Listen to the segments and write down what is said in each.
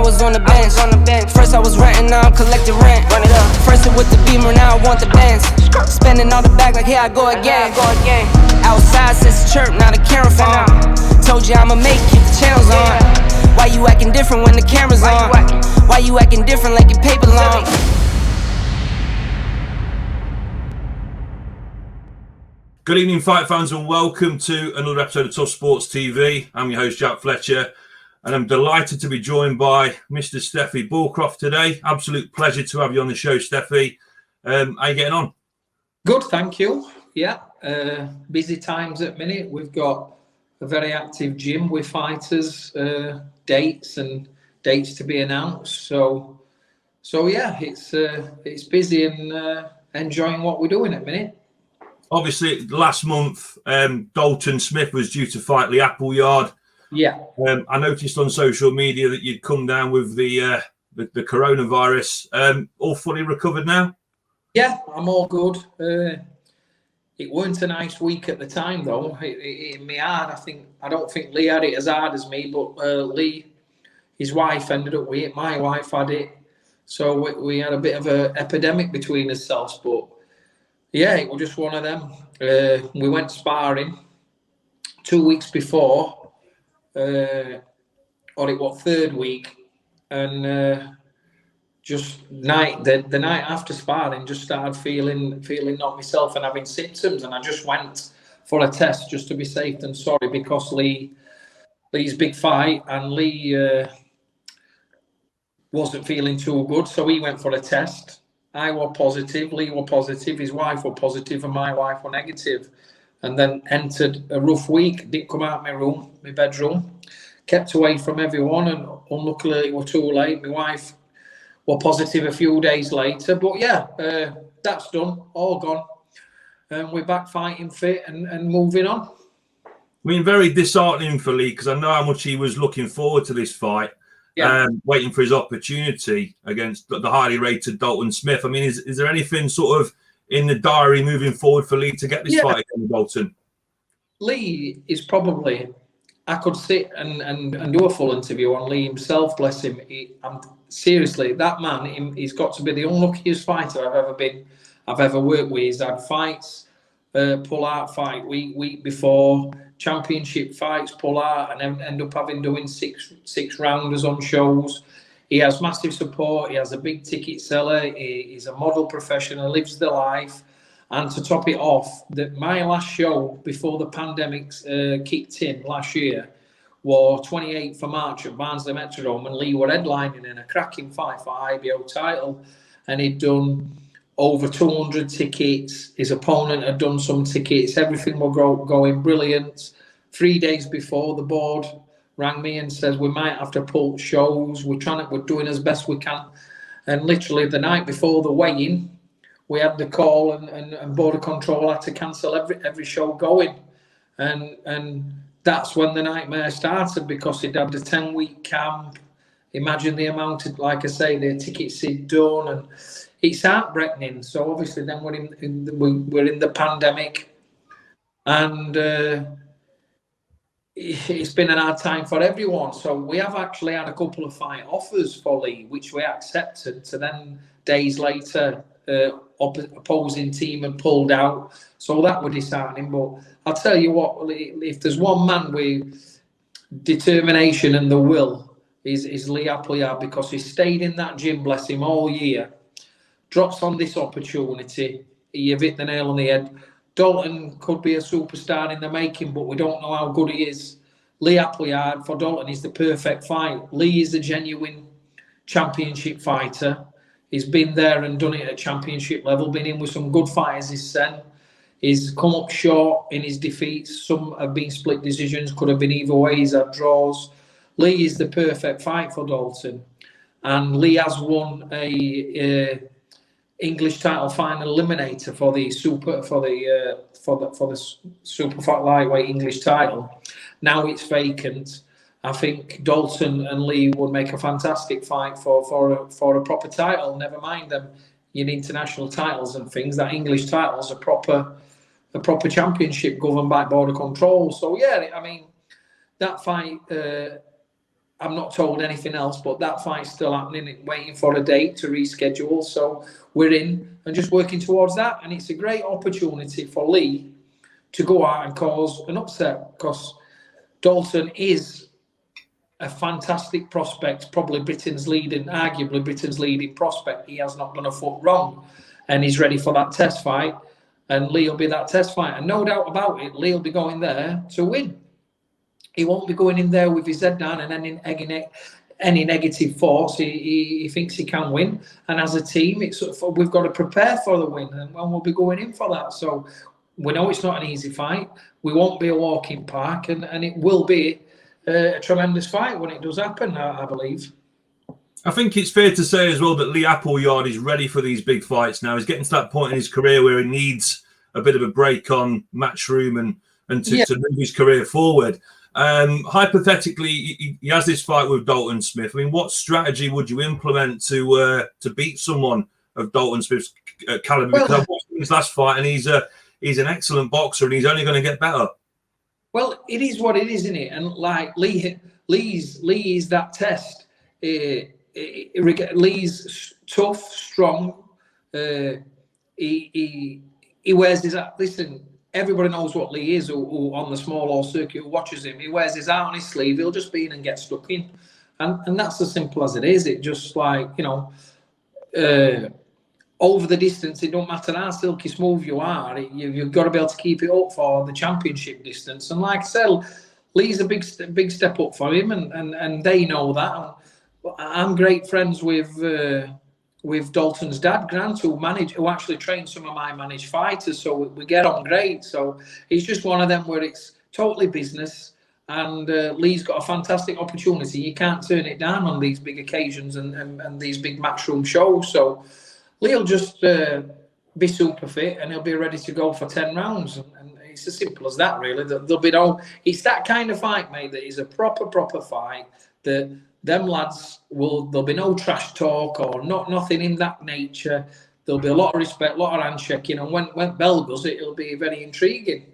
was on the bench. First I was renting, now I'm collecting rent. Run it up. First it with the Beamer, now I want the Benz. Spending all the bag like here I go again. Outside since the chirp, now the camera phone. Told you I'ma make, keep the channels on. Why you acting different when the camera's on? Why you acting different like your paper long? Good evening, fight fans, and welcome to another episode of Tough Sports TV. I'm your host, Jack Fletcher, and I'm delighted to be joined by Mr. Stefy Bullcroft today. Absolute pleasure to have you on the show, Stefy. How are you getting on? Good, thank you. Yeah, busy times at minute. We've got a very active gym with fighters, dates to be announced. So yeah, it's busy and enjoying what we're doing at minute. Obviously, last month, Dalton Smith was due to fight Lee Appleyard. Yeah. I noticed on social media that you'd come down with the coronavirus. All fully recovered now? Yeah, I'm all good. It weren't a nice week at the time, though. It hit me hard. I don't think Lee had it as hard as me, but Lee, his wife, ended up with it. My wife had it. So we had a bit of an epidemic between ourselves, but yeah, it was just one of them. We went sparring 2 weeks before, or it was third week, and just the night after sparring, just started feeling not myself and having symptoms, and I just went for a test just to be safe than sorry, because Lee's big fight, and Lee wasn't feeling too good, so he went for a test. I was positive, Lee was positive, his wife was positive, and my wife was negative. And then entered a rough week, didn't come out of my bedroom, kept away from everyone, and unluckily it was too late. My wife was positive a few days later, but yeah, that's done, all gone. And we're back fighting fit and moving on. I mean, very disheartening for Lee, because I know how much he was looking forward to this fight. Yeah. Waiting for his opportunity against the highly rated Dalton Smith. I mean, is there anything sort of in the diary moving forward for Lee to get this fight against Dalton? Lee is probably, I could sit and do a full interview on Lee himself, bless him. Seriously, that man, he's got to be the unluckiest fighter I've ever worked with. He's had fights, pull out fight week before, championship fights, pull out, and end up doing six rounders on shows. He has massive support. He has a big ticket seller. He's a model professional, lives the life. And to top it off, my last show before the pandemic kicked in last year was 28th of March at Barnsley Metrodome, and Lee were headlining in a cracking fight for IBO title, and he'd done over 200 tickets. His opponent had done some tickets. Everything was going brilliant. 3 days before, the board rang me and says we might have to pull shows. We're doing as best we can. And literally the night before the weigh-in, we had the call, and border control had to cancel every show going. And that's when the nightmare started, because he'd had a 10-week camp. Imagine the amount of, like I say, the tickets he'd done, and it's heartbreaking. So obviously then we're in the pandemic, and it's been an hard time for everyone. So we have actually had a couple of fight offers for Lee, which we accepted. To then days later, opposing team had pulled out. So that was disheartening. But I'll tell you what, if there's one man with determination and the will, is Lee Appleyard, because he stayed in that gym, bless him, all year. Drops on this opportunity. You've hit the nail on the head. Dalton could be a superstar in the making, but we don't know how good he is. Lee Appleyard, for Dalton, is the perfect fight. Lee is a genuine championship fighter. He's been there and done it at championship level, been in with some good fighters this sen. He's come up short in his defeats. Some have been split decisions, could have been either way. He's had draws. Lee is the perfect fight for Dalton. And Lee has won a English title final eliminator for the super fat lightweight English title. Now it's vacant. I think Dalton and Lee would make a fantastic fight for a proper title. Never mind them in international titles and things. That English title is a proper championship governed by border control. So yeah, I mean, that fight I'm not told anything else, but that fight's still happening, waiting for a date to reschedule. So we're in and just working towards that. And it's a great opportunity for Lee to go out and cause an upset, because Dalton is a fantastic prospect, probably arguably Britain's leading prospect. He has not done a foot wrong, and he's ready for that test fight. And Lee will be that test fight. And no doubt about it, Lee will be going there to win. He won't be going in there with his head down and any negative thoughts. He thinks he can win. And as a team, we've got to prepare for the win, and we'll be going in for that. So we know it's not an easy fight. We won't be a walking park, and it will be a tremendous fight when it does happen, I believe. I think it's fair to say as well that Lee Appleyard is ready for these big fights now. He's getting to that point in his career where he needs a bit of a break on Matchroom and to move his career forward. Hypothetically, he has this fight with Dalton Smith. I mean, what strategy would you implement to beat someone of Dalton Smith's caliber? Because I watched his last fight, and he's an excellent boxer, and he's only going to get better. Well, it is what it is, isn't it? And like Lee is that test. Lee's tough, strong. He wears his. Listen, everybody knows what Lee is, who on the small hall circuit who watches him. He wears his heart on his sleeve. He'll just be in and get stuck in, and that's as simple as it is. It just like, you know, over the distance, it don't matter how silky smooth you are. You've got to be able to keep it up for the championship distance. And like I said, Lee's a big step up for him, and they know that. I'm great friends with Dalton's dad, Grant, who actually trained some of my managed fighters, so we get on great. So it's just one of them where it's totally business, and Lee's got a fantastic opportunity. You can't turn it down on these big occasions and these big matchroom shows. So Lee'll just be super fit, and he'll be ready to go for 10 rounds. And it's as simple as that, really. There'll be no. It's that kind of fight, mate, that is a proper fight. That them lads there'll be no trash talk or nothing in that nature. There'll be a lot of respect, a lot of handshaking, and when Bell does it, it'll be very intriguing.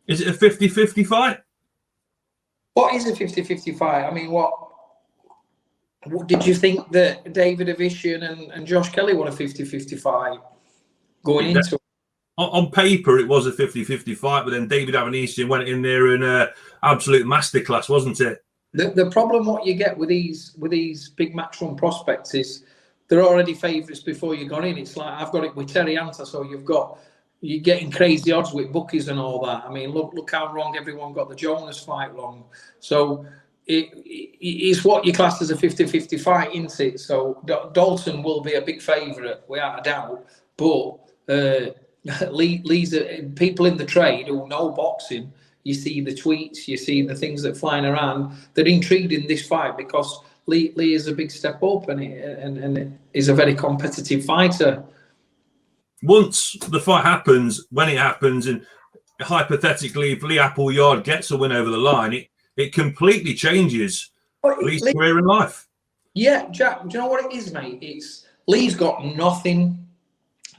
Is it a 50-50 fight? What is a 50-50 fight? I mean, what did you think that David Avician and Josh Kelly were a 50-50 fight going into? On paper, it was a 50-50 fight, but then David Avician went in there in absolute masterclass, wasn't it? The problem what you get with these big matchroom prospects is they're already favourites before you got in. It's like I've got it with Terri Harper, so you're getting crazy odds with bookies and all that. I mean, look how wrong everyone got the Jonas fight wrong. So it's what you class as a 50-50 fight, isn't it? So Dalton will be a big favourite, without a doubt. But Lee's people in the trade who know boxing. You see the tweets, you see the things that flying around. They're intrigued in this fight because Lee is a big step up and is a very competitive fighter. Once the fight happens, when it happens, and hypothetically, if Lee Appleyard gets a win over the line, it completely changes Lee's career in life. Yeah, Jack, do you know what it is, mate? Lee's got nothing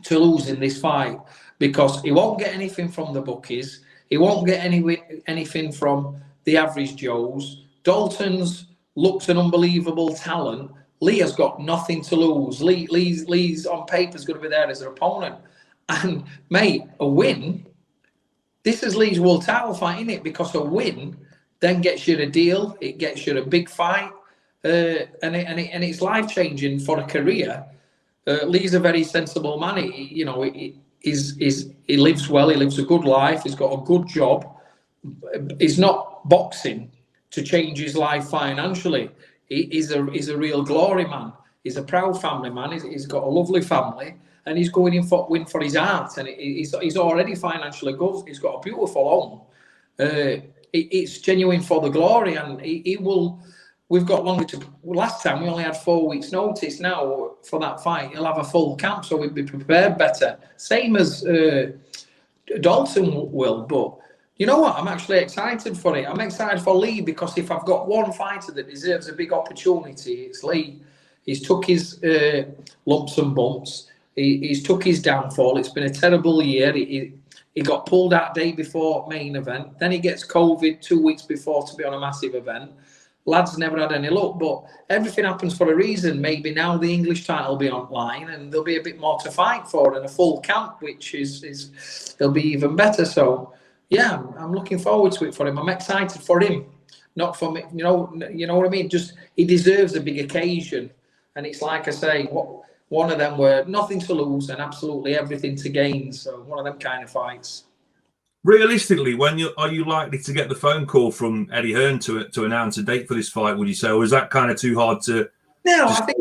to lose in this fight because he won't get anything from the bookies. He won't get anything from the average Joes. Dalton's looks an unbelievable talent. Lee has got nothing to lose. Lee's on paper is going to be there as an opponent. And, mate, a win, this is Lee's world title fight, isn't it? Because a win then gets you a deal. It gets you a big fight. And it's life-changing for a career. Lee's a very sensible man. He lives well. He lives a good life. He's got a good job. He's not boxing to change his life financially. He's a real glory man. He's a proud family man. He's got a lovely family, and he's going in for win for his art. And he's already financially good. He's got a beautiful home. It's genuine for the glory, and he will. We've got longer to. Last time we only had 4 weeks' notice. Now for that fight, he'll have a full camp, so we'll be prepared better. Same as Dalton will. But you know what? I'm actually excited for it. I'm excited for Lee because if I've got one fighter that deserves a big opportunity, it's Lee. He's took his lumps and bumps. He's took his downfall. It's been a terrible year. He got pulled out day before main event. Then he gets COVID 2 weeks before to be on a massive event. lad's never had any luck, but everything happens for a reason. Maybe now the English title will be online and there'll be a bit more to fight for and a full camp, which is it'll be even better. So yeah, I'm looking forward to it for him. I'm excited for him, not for me. You know what I mean? Just he deserves a big occasion, and it's like I say, one of them where nothing to lose and absolutely everything to gain. So one of them kind of fights. Realistically, are you likely to get the phone call from Eddie Hearn to announce a date for this fight? Would you say, or is that kind of too hard to? No, I think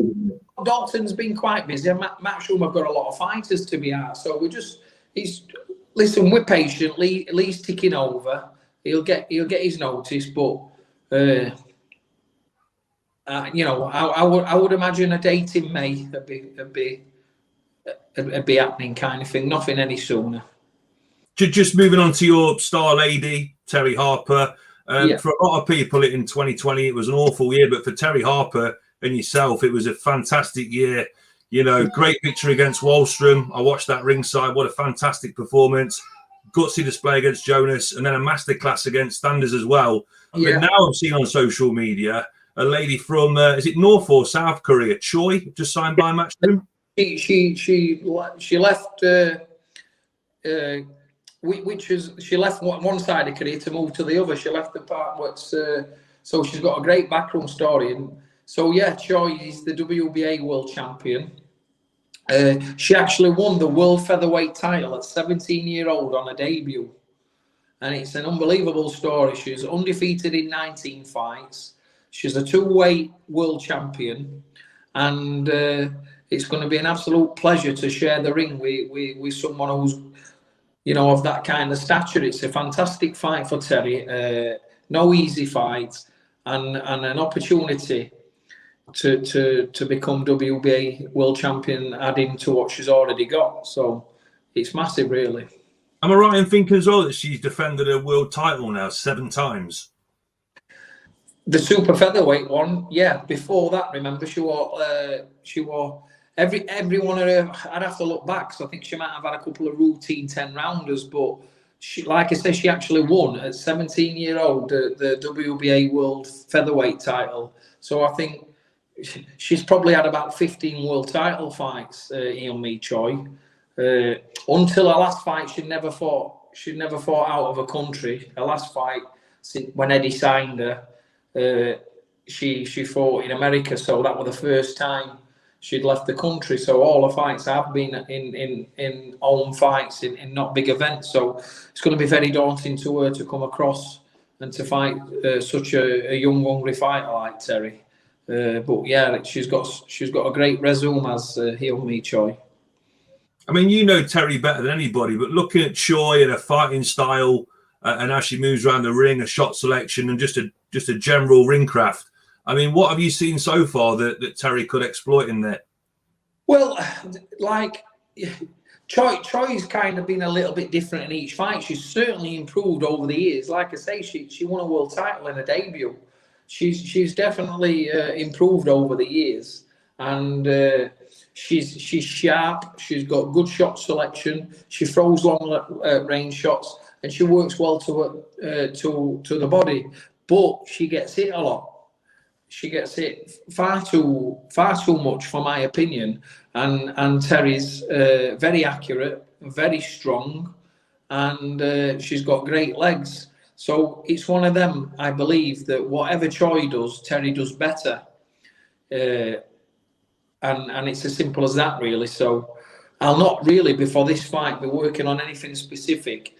Dalton's been quite busy. Matchroom have got a lot of fighters to be at, so listen. We're patient. Lee's ticking over. He'll get his notice, but I would imagine a date in May would be happening, kind of thing. Nothing any sooner. Just moving on to your star lady, Terri Harper. For a lot of people in 2020, it was an awful year, but for Terri Harper and yourself, it was a fantastic year. You know, great victory against Wallstrom. I watched that ringside. What a fantastic performance. Gutsy display against Jonas, and then a masterclass against Standers as well. Yeah. But now I'm seeing on social media a lady from, is it North or South Korea? Choi, just signed by Matchroom? She left... she left one side of Korea to move to the other. She left the part so she's got a great backroom story. And so yeah, Choi is the WBA world champion. She actually won the world featherweight title at 17-year-old on her debut, and it's an unbelievable story. She's undefeated in 19 fights. She's a 2-weight world champion, and it's going to be an absolute pleasure to share the ring with someone who's, you know, of that kind of stature. It's a fantastic fight for Terri. No easy fights, and an opportunity to become WBA world champion, adding to what she's already got. So it's massive, really. Am I right in thinking as well that she's defended a world title now 7 times? The super featherweight one, yeah. Before that, remember, she wore every one of her. I'd have to look back, so I think she might have had a couple of routine 10-rounders, but she, like I said, she actually won at 17-year-old the WBA world featherweight title. So I think she's probably had about 15 world title fights, Choi. Until her last fight, she'd never fought out of a country. Her last fight, when Eddie signed her, she fought in America, so that was the first time she'd left the country. So all her fights have been in home fights, in not big events. So it's going to be very daunting to her to come across and to fight such a young, hungry fighter like Terri. But yeah, she's got a great resume as Choi. I mean, you know Terri better than anybody, but looking at Choi and her fighting style and how she moves around the ring, her shot selection, and just a general ring craft. I mean, what have you seen so far that Terri could exploit in there? Well, like Choi's kind of been a little bit different in each fight. She's certainly improved over the years. Like I say, she won a world title in her debut. She's definitely improved over the years, and she's sharp. She's got good shot selection. She throws long range shots, and she works well to the body. But she gets hit a lot. She gets hit far too much, for my opinion. And Terri's very accurate, very strong, and she's got great legs. So it's one of them, I believe, that whatever Choi does, Terri does better. And it's as simple as that, really. So I'll not really, before this fight, be working on anything specific.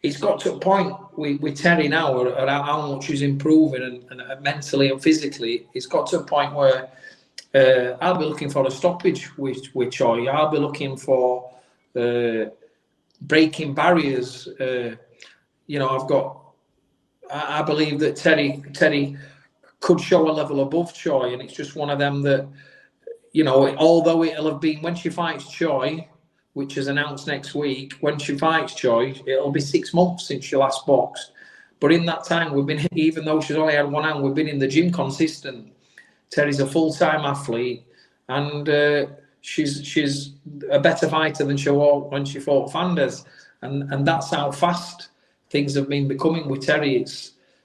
It's got to a point with Terri now, or how much she's improving and mentally and physically. It's got to a point where I'll be looking for a stoppage with Choi. I'll be looking for breaking barriers. I believe that Terri could show a level above Choi, and it's just one of them that, although it'll have been when she fights Choi, which is announced next week, when she fights Choi, it'll be 6 months since she last boxed. But in that time, we've been, even though she's only had one hand, we've been in the gym consistent. Terri's a full-time athlete, and she's a better fighter than she was when she fought Fanders, and that's how fast things have been becoming with Terri.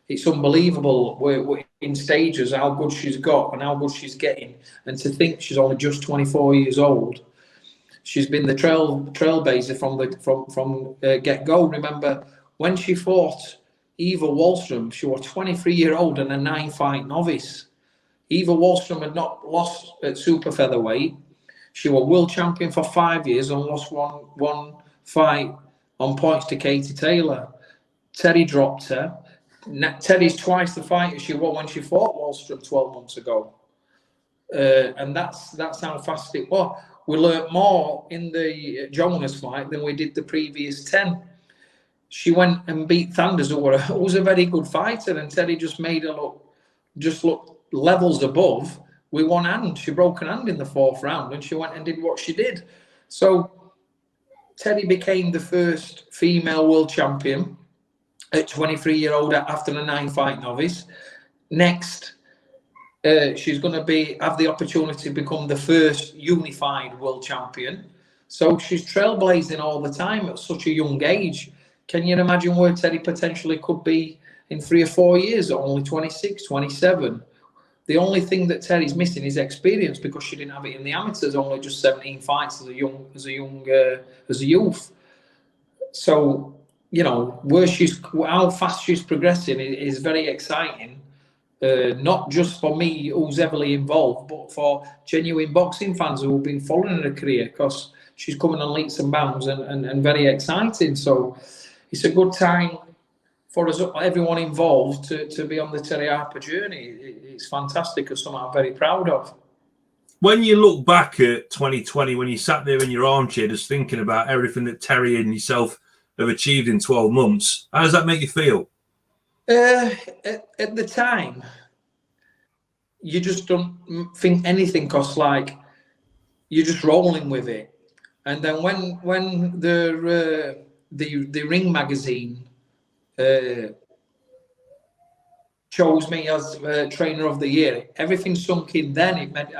it's unbelievable. We're in stages how good she's got and how good she's getting, and to think she's only just 24 years old. She's been the trailblazer from get go. Remember when she fought Eva Wallström, she was 23-year-old and a 9-fight novice. Eva Wallström had not lost at super featherweight. She was world champion for 5 years and lost one fight on points to Katie Taylor. Terri dropped her. Terry's twice the fighter she was when she fought Wallström 12 months ago. And that's how fast it was. We learnt more in the Jonas fight than we did the previous 10. She went and beat Thunders, who was a very good fighter, and Terri just made her look levels above with one hand. She broke an hand in the 4th round, and she went and did what she did. So Terri became the first female world champion at 23-year-old after a 9-fight novice. Next, she's going to have the opportunity to become the first unified world champion. So she's trailblazing all the time at such a young age. Can you imagine where Terri potentially could be in 3 or 4 years, only 26, 27? The only thing that Terry's missing is experience, because she didn't have it in the amateurs, only just 17 fights as a youth. So, you know, how fast she's progressing is very exciting. Not just for me, who's heavily involved, but for genuine boxing fans who have been following her career, because she's coming on leaps and bounds and very exciting. So it's a good time for us, everyone involved, to be on the Terri Harper journey. It's fantastic, and something I'm very proud of. When you look back at 2020, when you sat there in your armchair just thinking about everything that Terri and yourself have achieved in 12 months, how does that make you feel? At the time, you just don't think anything, because like you're just rolling with it. And then when the Ring magazine chose me as trainer of the year, everything sunk in. Then it meant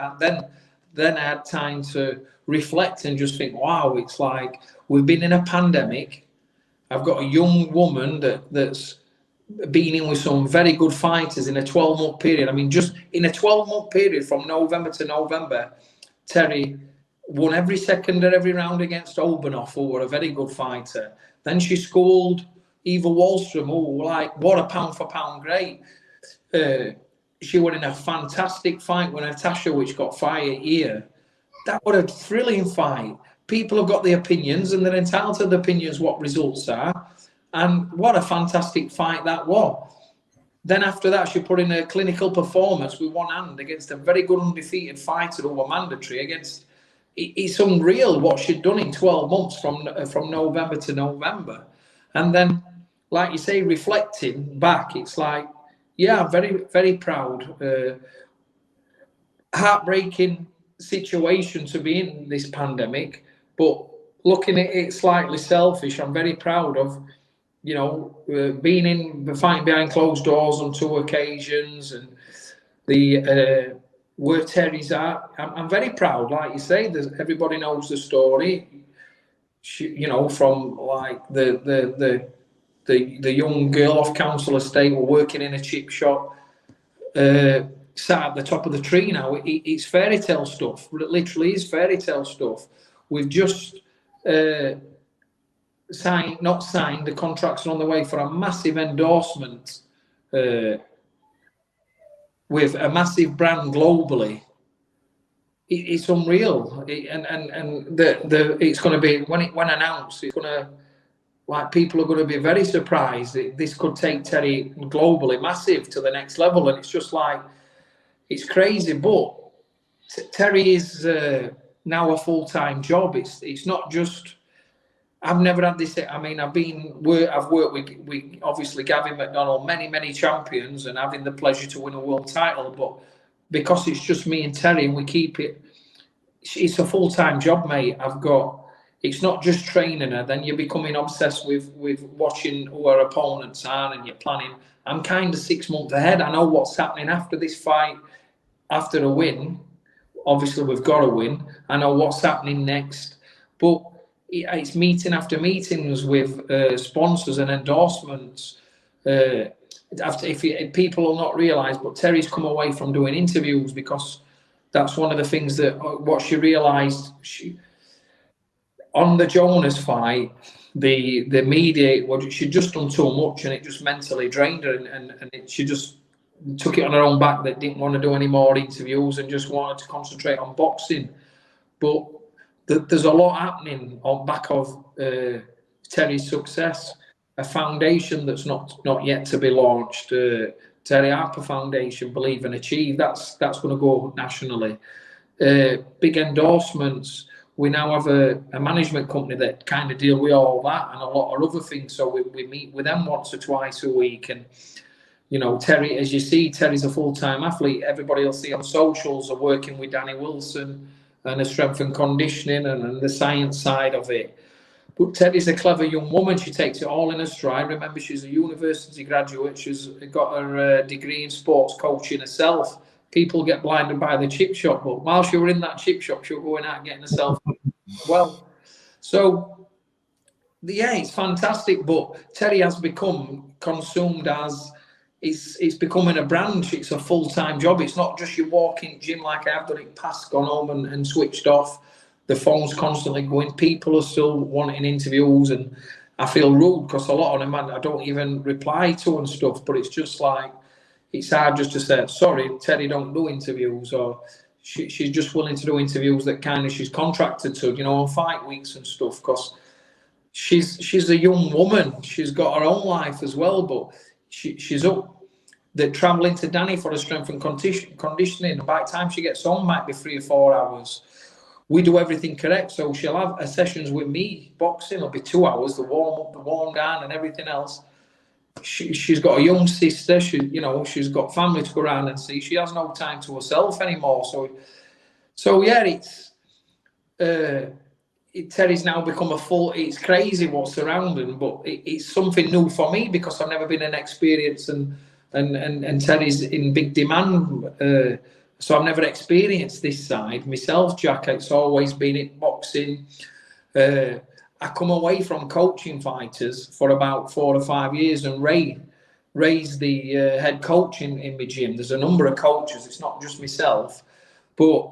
then I had time to reflect and just think, wow, it's like we've been in a pandemic. I've got a young woman that's been in with some very good fighters in a 12-month period. I mean, just in a 12-month period from November to November, Terri won every second of every round against Obanov, who were a very good fighter. Then she schooled Eva Wallström, who, like, what a pound-for-pound great. She won in a fantastic fight with Natasha, which got fired here. That was a thrilling fight. People have got the opinions, and they're entitled to the opinions what results are. And what a fantastic fight that was. Then after that, she put in a clinical performance with one hand against a very good undefeated fighter who were mandatory against. It's unreal what she'd done in 12 months from November to November. And then, like you say, reflecting back, it's like, yeah, I'm very, very proud. Heartbreaking situation to be in this pandemic, but looking at it slightly selfish, I'm very proud of, you know, being fighting behind closed doors on 2 occasions, and the where Terry's at. I'm very proud. Like you say, everybody knows the story. You know, from like the young girl off council estate, were working in a chip shop, sat at the top of the tree now. It's fairy tale stuff. It literally is fairy tale stuff. We've just not signed, the contracts are on the way for a massive endorsement with a massive brand globally. It's unreal, and it's going to be when announced. It's going to, like, people are going to be very surprised. This could take Terri globally massive to the next level, and it's just like, it's crazy. But Terri is now a full-time job. It's not just. I've never had this. I mean, I've worked with obviously Gavin McDonnell, many champions, and having the pleasure to win a world title. But because it's just me and Terri, and we keep it, it's a full-time job, mate. It's not just training her. Then you're becoming obsessed with watching who our opponents are, and you're planning. I'm kind of 6 months ahead. I know what's happening after this fight, after a win. Obviously, we've got to win. I know what's happening next, but it's meeting after meetings with sponsors and endorsements. if people will not realise, but Terri's come away from doing interviews because that's one of the things that what she realised. On the Jonas fight, the media, she'd just done too much, and it just mentally drained her, and she just took it on her own back, that didn't want to do any more interviews and just wanted to concentrate on boxing. But there's a lot happening on back of Terri's success. A foundation that's not yet to be launched, Terri Harper Foundation, Believe and Achieve. That's going to go nationally. Big endorsements. We now have a management company that kind of deal with all that and a lot of other things. So we meet with them once or twice a week. And, you know, Terri, as you see, Terri's a full-time athlete. Everybody will see on socials are working with Danny Wilson and the strength and conditioning and the science side of it. But Terri's a clever young woman. She takes it all in her stride. Remember, she's a university graduate. She's got her degree in sports coaching herself. People get blinded by the chip shop, but while she was in that chip shop, she was going out and getting herself well. So, yeah, it's fantastic. But Terri has become consumed as it's becoming a brand. It's a full-time job. It's not just you walk in gym like I've done it past, gone home and switched off. The phone's constantly going. People are still wanting interviews, and I feel rude because a lot of them I don't even reply to and stuff. But it's just like, it's hard just to say, sorry, Terri don't do interviews, or she's just willing to do interviews that kind of she's contracted to, you know, on fight weeks and stuff, because she's a young woman. She's got her own life as well, but she's up. They're travelling to Danny for a strength and conditioning. And by the time she gets home, might be 3 or 4 hours. We do everything correct, so she'll have a sessions with me. Boxing will be 2 hours, the warm up, the warm down, and everything else. She's got a young sister. She's got family to go around and see. She has no time to herself anymore. So yeah, Terri's now become a full. It's crazy what's surrounding, but it's something new for me because I've never been an experience, and Terri's in big demand. So I've never experienced this side myself, Jack. It's always been in boxing. I come away from coaching fighters for about 4 or 5 years, and Ray's the head coach in my gym. There's a number of coaches. It's not just myself, but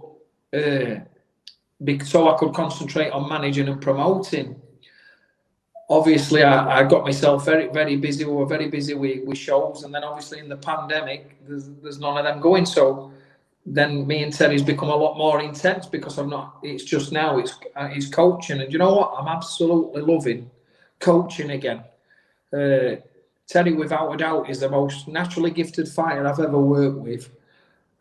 so I could concentrate on managing and promoting. Obviously, I got myself very, very busy. We were very busy with shows, and then obviously in the pandemic, there's none of them going. So then me and Terri's become a lot more intense because I'm not. It's just now it's coaching, and you know what? I'm absolutely loving coaching again. Terri, without a doubt, is the most naturally gifted fighter I've ever worked with,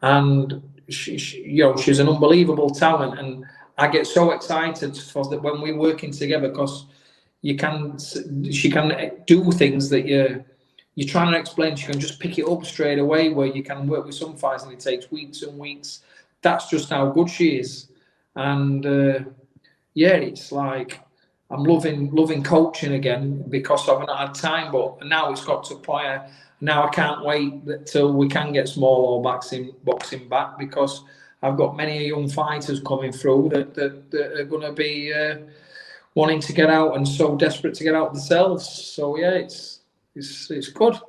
and she's an unbelievable talent, and I get so excited for that when we're working together because she can do things that you're trying to explain. She can just pick it up straight away, where you can work with some fights and it takes weeks and weeks. That's just how good she is. And yeah, it's like I'm loving coaching again because I've not had time, but now it's got to play. Now I can't wait till we can get small or boxing back, because I've got many young fighters coming through that are going to be wanting to get out and so desperate to get out themselves. So yeah, it's good.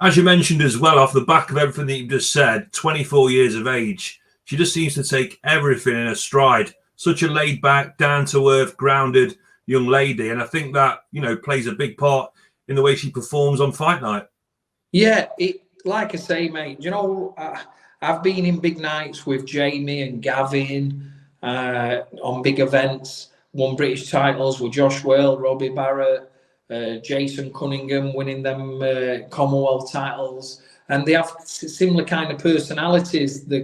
As you mentioned as well, off the back of everything that you've just said, 24 years of age, she just seems to take everything in her stride. Such a laid back, down to earth, grounded young lady. And I think that, plays a big part in the way she performs on fight night. Yeah, like I say, mate, I've been in big nights with Jamie and Gavin on big events, won British titles with Josh Whale, Robbie Barrett, Jason Cunningham, winning them Commonwealth titles, and they have similar kind of personalities. They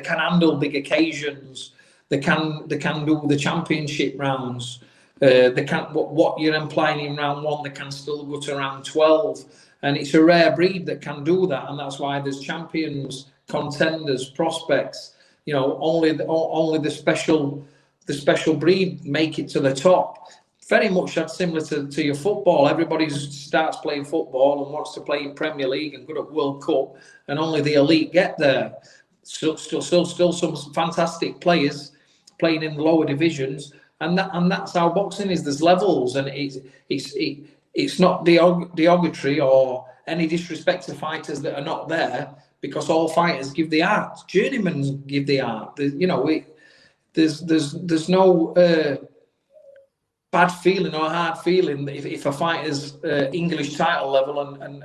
can handle big occasions. They can do the championship rounds. They can what you're implying in round 1. They can still go to round 12, and it's a rare breed that can do that, and that's why there's champions, contenders, prospects. Only the special breed make it to the top. Very much that's similar to your football. Everybody starts playing football and wants to play in Premier League and good at World Cup, and only the elite get there. Still some fantastic players playing in the lower divisions, and that's how boxing is. There's levels, and it's not derogatory or any disrespect to fighters that are not there, because all fighters give the art. Journeymen give the art. There's no bad feeling or hard feeling if a fighter's English title level, and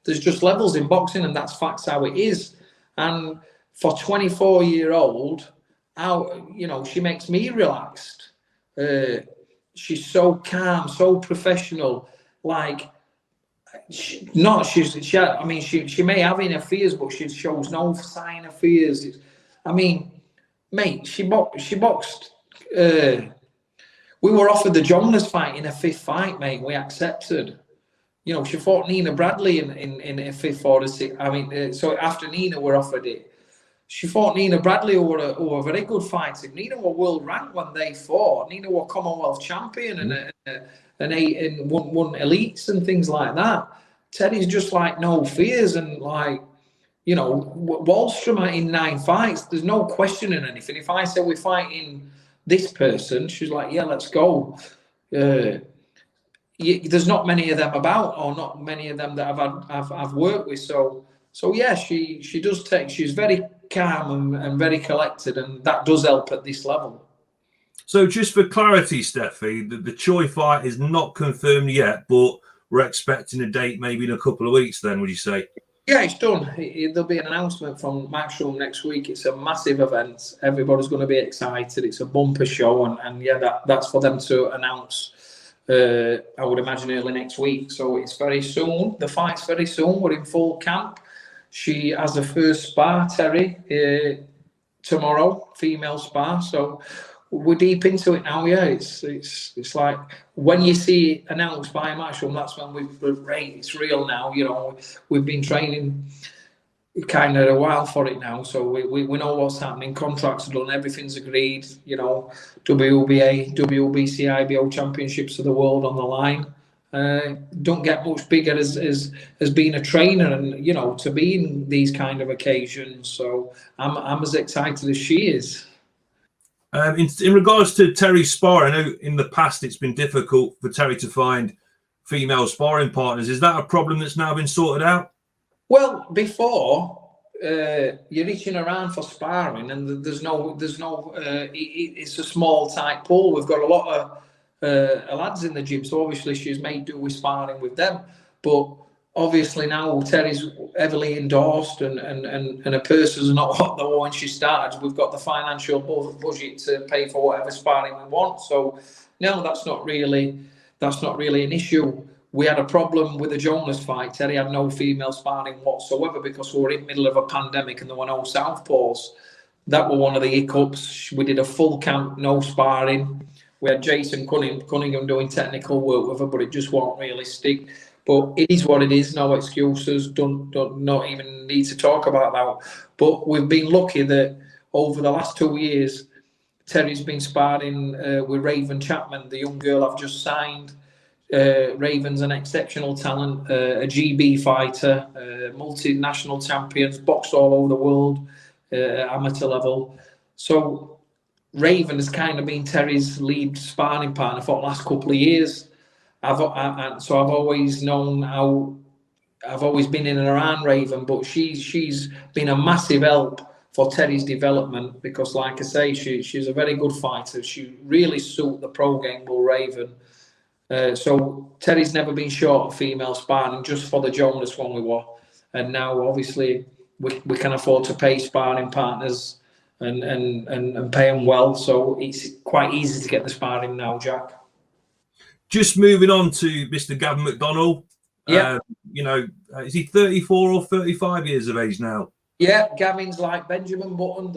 there's just levels in boxing, and that's facts how it is. And for 24-year-old, she makes me relaxed. She's so calm, so professional. Like, she may have inner fears, but she shows no sign of fears. Mate, she boxed. We were offered the Jonas fight in a 5th fight, mate. We accepted. She fought Nina Bradley in a 5th or a 6th. So after Nina were offered it, she fought Nina Bradley, who were a very good fighter. Nina were world ranked when they fought. Nina were Commonwealth champion and won elites and things like that. Terry's just like no fears, and like, Wallstrom in 9 fights. There's no questioning anything. If I say we're fighting this person, she's like, yeah, let's go. There's not many of them about, or not many of them that I've worked with. So yeah, she does take. She's very calm and very collected, and that does help at this level. So just for clarity, Stefy, the Choi fight is not confirmed yet, but we're expecting a date maybe in a couple of weeks. Then, would you say? Yeah, it's done. There'll be an announcement from Matchroom next week. It's a massive event. Everybody's going to be excited. It's a bumper show, and yeah, that's for them to announce. I would imagine early next week. So it's very soon. The fight's very soon. We're in full camp. She has the first spar, Terri, tomorrow, female spar. So we're deep into it now. Yeah, it's like when you see it announced by Matchroom, that's when we're right. It's real now. We've been training kind of a while for it now, so we know what's happening. Contracts are done, everything's agreed. WBA, WBC, IBO championships of the world on the line. Don't get much bigger as being a trainer, and to be in these kind of occasions. So I'm as excited as she is. In regards to Terry's sparring, I know in the past it's been difficult for Terri to find female sparring partners. Is that a problem that's now been sorted out? Well, before you're reaching around for sparring, and there's no. It's a small tight pool. We've got a lot of lads in the gym, so obviously she's made do with sparring with them. But obviously now Terry's heavily endorsed, and her purses are not what they were when she started. We've got the financial budget to pay for whatever sparring we want. So no, that's not really an issue. We had a problem with the Jonas fight. Terri had no female sparring whatsoever because we were in the middle of a pandemic and there were no southpaws. That were one of the hiccups. We did a full camp, no sparring. We had Jason Cunningham doing technical work with her, but it just wasn't realistic. But it is what it is. No excuses. Not even need to talk about that. But we've been lucky that over the last 2 years, Terry's been sparring with Raven Chapman, the young girl I've just signed. Raven's an exceptional talent, a GB fighter, multinational champions, boxed all over the world, amateur level. So Raven has kind of been Terry's lead sparring partner for the last couple of years. I've always known how. I've always been in and around Raven, but she's been a massive help for Terry's development because, like I say, she's a very good fighter. She really suits the pro game, Bull Raven. So Terry's never been short of female sparring, just for the Jonas one we were. And now, obviously, we can afford to pay sparring partners and pay them well. So it's quite easy to get the sparring now, Jack. Just moving on to Mr. Gavin McDonnell. Yeah. Is he 34 or 35 years of age now? Yeah, Gavin's like Benjamin Button.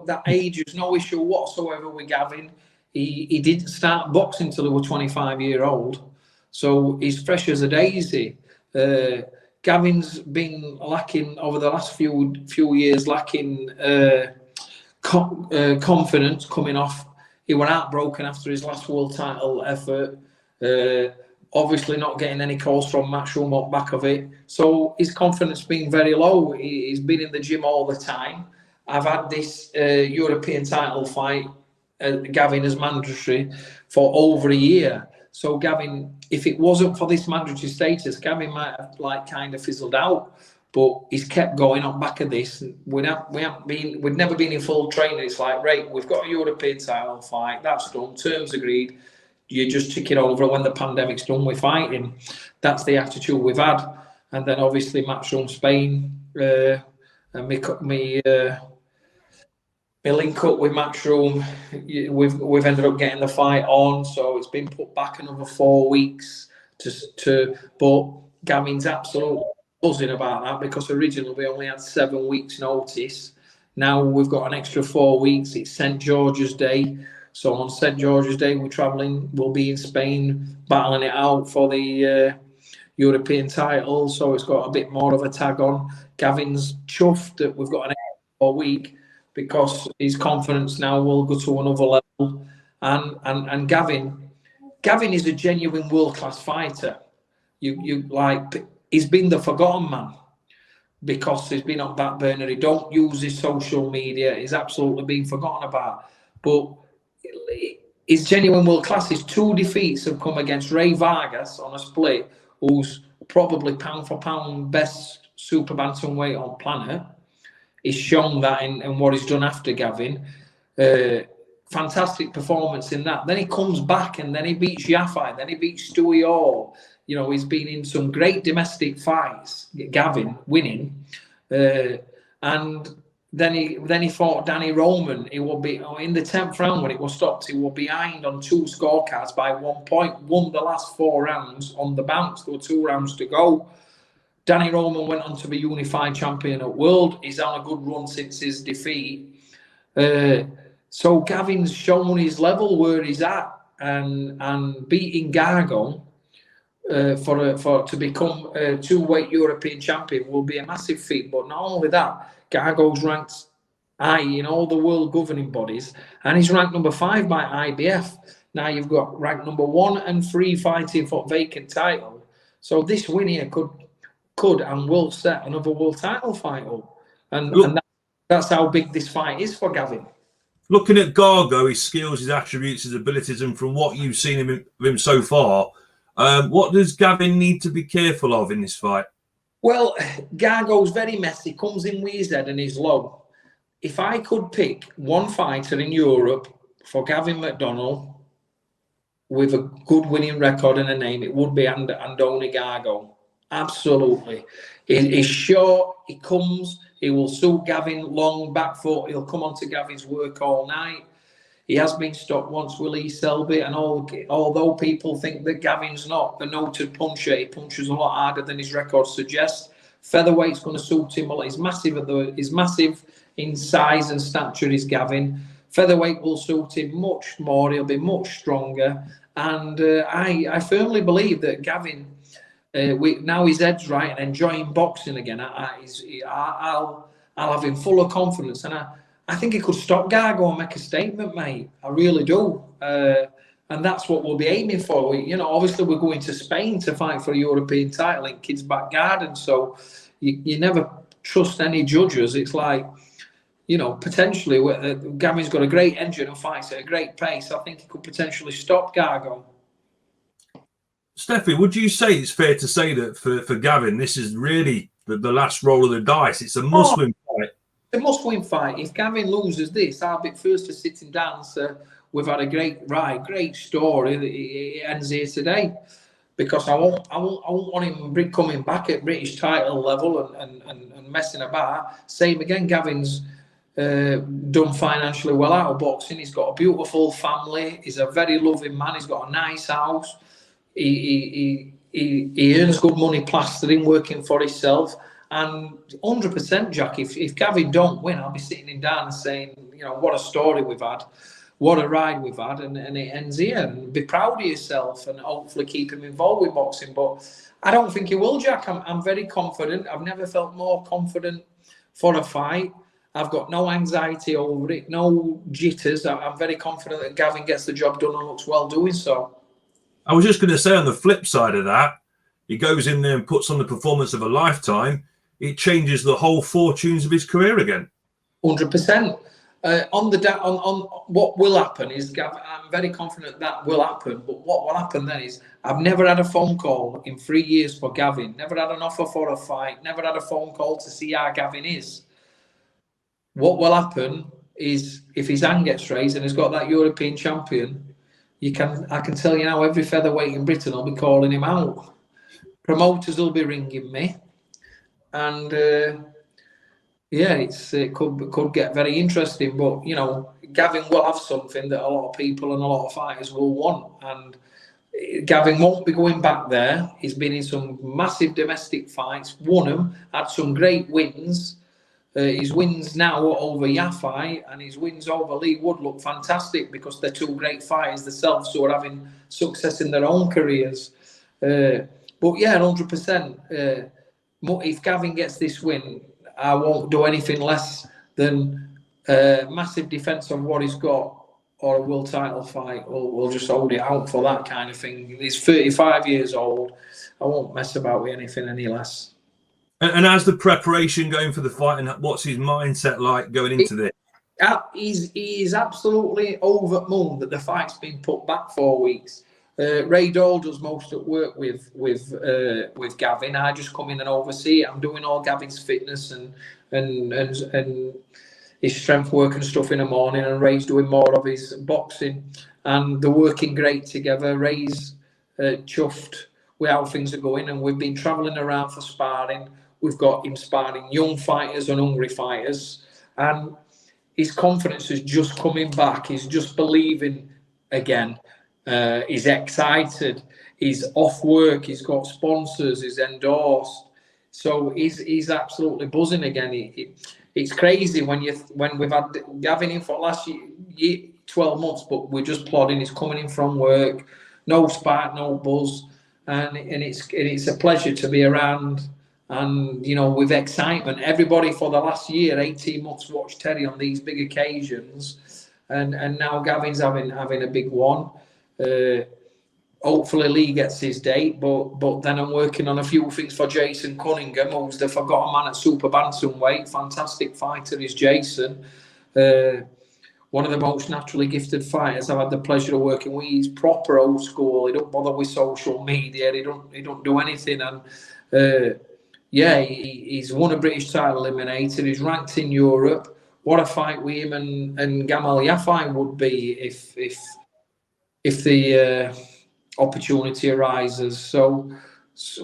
That age is no issue whatsoever with Gavin. He didn't start boxing until he was 25-year-old, so he's fresh as a daisy. Gavin's been lacking over the last few years, lacking confidence coming off. He went heartbroken after his last world title effort. Obviously not getting any calls from Matchroom off back of it. So his confidence being very low. He's been in the gym all the time. I've had this European title fight, Gavin as mandatory, for over a year. So Gavin, if it wasn't for this mandatory status, Gavin might have like kind of fizzled out. But he's kept going on back of this. We've never been in full training. It's like, right, we've got a European title fight. That's done. Terms agreed. You just tick it over. When the pandemic's done, we're fighting. That's the attitude we've had. And then obviously Matchroom Spain, and me link up with Matchroom. We've ended up getting the fight on, so it's been put back another 4 weeks but Gavin's absolutely buzzing about that, because originally we only had 7 weeks notice. Now we've got an extra 4 weeks. It's St. George's Day. So on St. George's Day, we're travelling. We'll be in Spain battling it out for the European title. So it's got a bit more of a tag on. Gavin's chuffed that we've got an extra week, because his confidence now will go to another level. And Gavin is a genuine world-class fighter. You like, he's been the forgotten man because he's been on back burner. He don't use his social media. He's absolutely been forgotten about. But he's genuine world class. His 2 defeats have come against Ray Vargas on a split, who's probably pound for pound best super bantamweight on planet. He's shown that in what he's done after Gavin. Fantastic performance in that. Then he comes back and then he beats Yafai. Then he beats Stewie Hall. You know, he's been in some great domestic fights, Gavin, winning. And then he fought Danny Roman. He will be in the 10th round when it was stopped. He was behind on 2 scorecards by 1 point. Won the last 4 rounds on the bounce. There were 2 rounds to go. Danny Roman went on to be unified champion at World. He's on a good run since his defeat. So Gavin's shown his level where he's at, and beating Gargo to become a 2-weight European champion will be a massive feat. But not only that, Gargo's ranked high in all the world governing bodies, and he's ranked number 5 by IBF. Now you've got ranked number 1 and 3 fighting for vacant title. So this win here could and will set another world title fight up. And that's how big this fight is for Gavin. Looking at Gargo, his skills, his attributes, his abilities, and from what you've seen of him so far, what does Gavin need to be careful of in this fight? Well, Gargo's very messy, comes in with his head and he's low. If I could pick one fighter in Europe for Gavin McDonnell with a good winning record and a name, it would be Andoni Gargo. Absolutely. He's short, he comes, he will suit Gavin, long back foot, he'll come onto Gavin's work all night. He has been stopped once with Lee Selby, and although people think that Gavin's not a noted puncher, he punches a lot harder than his record suggests. Featherweight's going to suit him. Well, he's massive in size and stature, is Gavin. Featherweight will suit him much more. He'll be much stronger. And I firmly believe that Gavin, now his head's right and enjoying boxing again, I'll have him full of confidence. And I think he could stop Gargo and make a statement, mate. I really do. And that's what we'll be aiming for. Obviously we're going to Spain to fight for a European title in Kids Back Garden. So you never trust any judges. It's like, potentially Gavin's got a great engine and fights at a great pace. I think he could potentially stop Gargo. Stefy, would you say it's fair to say that for Gavin, this is really the last roll of the dice? It's a must-win fight. It's a must-win fight. If Gavin loses this, I'll be first to sit and dance. We've had a great story. It ends here today, because I won't want him coming back at British title level and messing about. Same again. Gavin's done financially well out of boxing. He's got a beautiful family. He's a very loving man. He's got a nice house. He earns good money plastering, working for himself. And 100%, Jack, if Gavin don't win, I'll be sitting him down and saying, what a story we've had, what a ride we've had, and it ends here. And be proud of yourself and hopefully keep him involved with boxing. But I don't think he will, Jack. I'm very confident. I've never felt more confident for a fight. I've got no anxiety over it, no jitters. I'm very confident that Gavin gets the job done and looks well doing so. I was just going to say, on the flip side of that, he goes in there and puts on the performance of a lifetime. It changes the whole fortunes of his career again. 100%. On what will happen is, I'm very confident that will happen. But what will happen then is, I've never had a phone call in 3 years for Gavin. Never had an offer for a fight. Never had a phone call to see how Gavin is. What will happen is, if his hand gets raised and he's got that European champion, I can tell you now, every featherweight in Britain will be calling him out. Promoters will be ringing me, and yeah, it could get very interesting. But you know, Gavin will have something that a lot of people and a lot of fighters will want, and Gavin won't be going back there. He's been in some massive domestic fights, won them, had some great wins. His wins now over Yafai and his wins over Lee Wood look fantastic, because they're two great fighters themselves who are having success in their own careers. But yeah, 100%. If Gavin gets this win, I won't do anything less than massive defence of what he's got, or a world title fight. We'll just hold it out for that kind of thing. He's 35 years old. I won't mess about with anything any less. And how's the preparation going for the fight, and what's his mindset like going into this? He's absolutely over the moon that the fight's been put back 4 weeks. Ray Dole does most of the work with Gavin. I just come in and oversee it. I'm doing all Gavin's fitness and his strength work and stuff in the morning, and Ray's doing more of his boxing, and they're working great together. Ray's chuffed with how things are going, and we've been travelling around for sparring. We've got him sparring young fighters and hungry fighters, and his confidence is just coming back. He's just believing again. He's excited. He's off work. He's got sponsors. He's endorsed. So he's absolutely buzzing again. It's crazy when we've had Gavin in for last year 12 months, but we're just plodding. He's coming in from work, no spark, no buzz, and it's a pleasure to be around. And, you know, with excitement, everybody for the last year, 18 months, watched Terry on these big occasions. And now Gavin's having a big one. Hopefully Lee gets his date, but then I'm working on a few things for Jason Cunningham, who's the forgotten man at super bantamweight. Fantastic fighter is Jason. One of the most naturally gifted fighters I've had the pleasure of working with. He's proper old school. He don't bother with social media. He don't do anything. And yeah, he's won a British title eliminator. He's ranked in Europe. What a fight with him and Gamal Yafai would be if the opportunity arises. So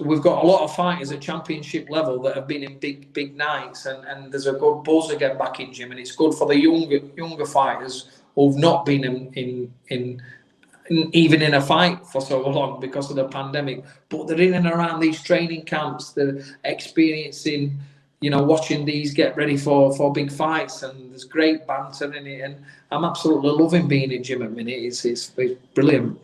we've got a lot of fighters at championship level that have been in big nights, and there's a good buzz again back in gym, and it's good for the younger fighters who've not been in even in a fight for so long because of the pandemic, but they're in and around these training camps. They're experiencing, you know, watching these get ready for big fights, and there's great banter in it, and I'm absolutely loving being in gym at the minute. It's brilliant.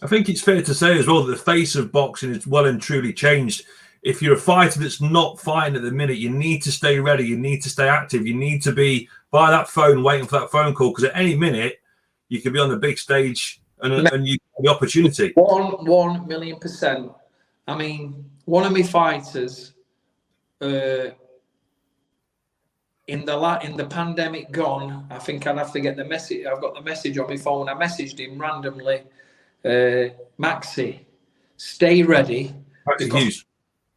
I think it's fair to say as well that the face of boxing has well and truly changed. If you're a fighter that's not fighting at the minute, you need to stay ready, you need to stay active, you need to be by that phone waiting for that phone call, because at any minute you could be on the big stage and you get the opportunity. 1,000,000%. I mean, one of my fighters in the pandemic gone, I think I'd have to get the message. I've got the message on my phone. I messaged him randomly. Maxi, stay ready.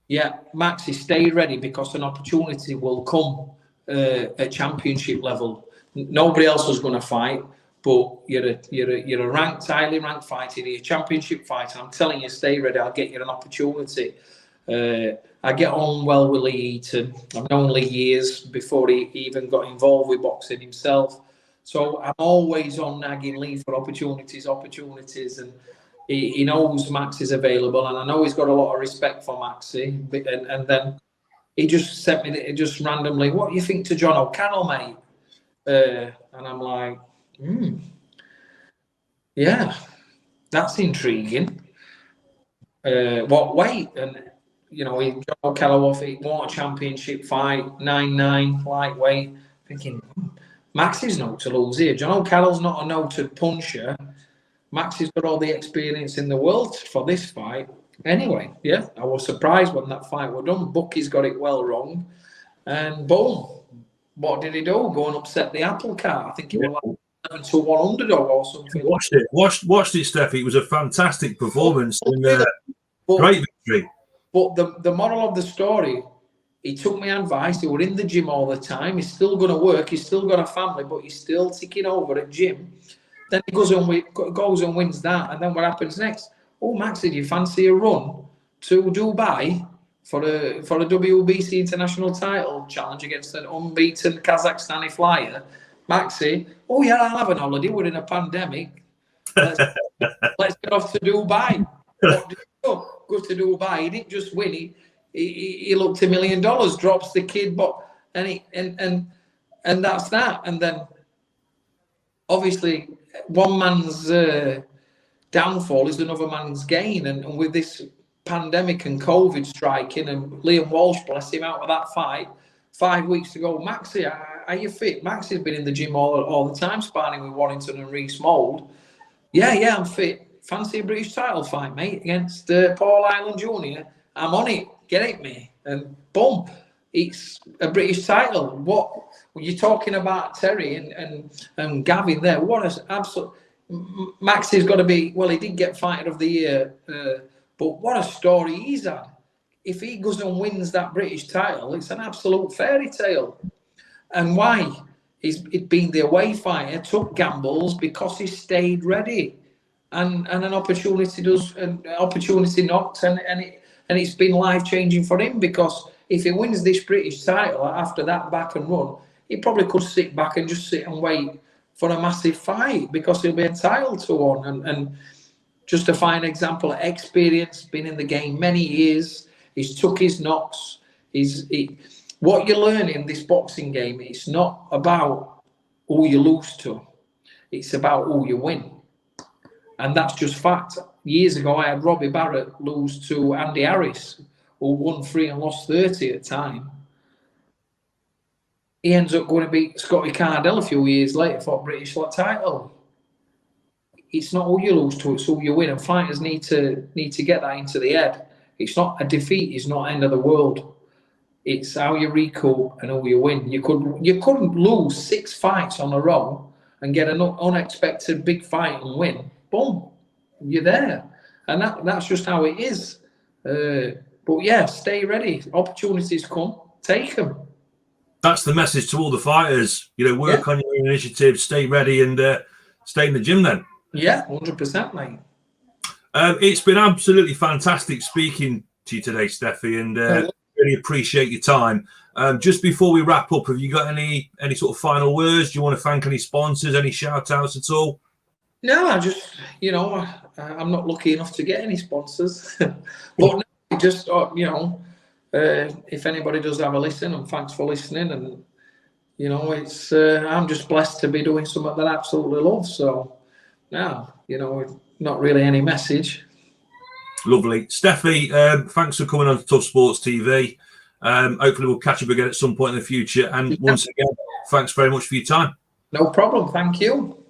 Yeah, Maxi, stay ready, because an opportunity will come at championship level. Nobody else was going to fight, but you're a ranked, highly ranked fighter. You're a championship fighter. I'm telling you, stay ready. I'll get you an opportunity. I get on well with Lee Eaton. I've known Lee years before he even got involved with boxing himself. So I'm always on nagging Lee for opportunities, and he knows Max is available, and I know he's got a lot of respect for Maxi. And then he just sent me just randomly, what do you think to John O'Connell, mate? And I'm like, yeah, that's intriguing. What weight? And you know, John O'Connell won a championship fight, 9'9", lightweight. Thinking, Maxi's not to lose here. John O'Connell's not a noted puncher. Maxi's got all the experience in the world for this fight. Anyway, yeah, I was surprised when that fight was done. Bucky's got it well wrong. And boom, what did he do? Go and upset the apple cart. I think he was like 7-1 underdog or something. Watched it, Stefy. It was a fantastic performance and great victory. But the moral of the story, he took my advice. He was in the gym all the time. He's still going to work. He's still got a family, but he's still ticking over at gym. Then he goes and wins that. And then what happens next? Oh, Max, did you fancy a run to Dubai for a WBC international title challenge against an unbeaten Kazakhstani flyer? Maxie, oh yeah, I'll have an holiday. We're in a pandemic. Let's get off to Dubai. What did he do? Go to Dubai. He didn't just win. He looked $1 million. Drops the kid, and that's that. And then obviously one man's downfall is another man's gain. And with this pandemic and COVID striking, and Liam Walsh, bless him, out of that fight, 5 weeks to go. Maxie, are you fit? Maxie's been in the gym all the time, sparring with Warrington and Reece Mould. Yeah, I'm fit. Fancy a British title fight, mate, against Paul Island Jr. I'm on it. Get it, mate. And boom, it's a British title. What when you're talking about Terry and Gavin there? What an absolute. Maxie's got to be. Well, he did get Fighter of the Year, but what a story he's had. If he goes and wins that British title, it's an absolute fairy tale. And why? He's been the away fighter, took gambles because he stayed ready, and an opportunity knocks, and it's been life changing for him, because if he wins this British title after that back and run, he probably could sit back and just sit and wait for a massive fight, because he'll be entitled to one. And just a fine example of experience, been in the game many years. He's took his knocks. What you learn in this boxing game, it's not about who you lose to. It's about who you win. And that's just fact. Years ago, I had Robbie Barrett lose to Andy Harris, who won 3 and lost 30 at the time. He ends up going to beat Scotty Cardell a few years later for a British title. It's not who you lose to, it's who you win. And fighters need to get that into the head. It's not a defeat, it's not end of the world. It's how you recoup and who you win. You couldn't lose 6 fights on a row and get an unexpected big fight and win. Boom, you're there. And that's just how it is. But yeah, stay ready. Opportunities come, take them. That's the message to all the fighters. Work on your initiative, stay ready, and stay in the gym then. Yeah, 100%, mate. It's been absolutely fantastic speaking to you today, Stefy, and really appreciate your time. Just before we wrap up, have you got any sort of final words? Do you want to thank any sponsors, any shout outs at all? No, I just, I'm not lucky enough to get any sponsors. But just, if anybody does have a listen, and thanks for listening. And, it's I'm just blessed to be doing something that I absolutely love. So, now, not really any message. Lovely. Stefy, thanks for coming on to Tough Sports TV. Hopefully we'll catch up again at some point in the future. And once again, thanks very much for your time. No problem. Thank you.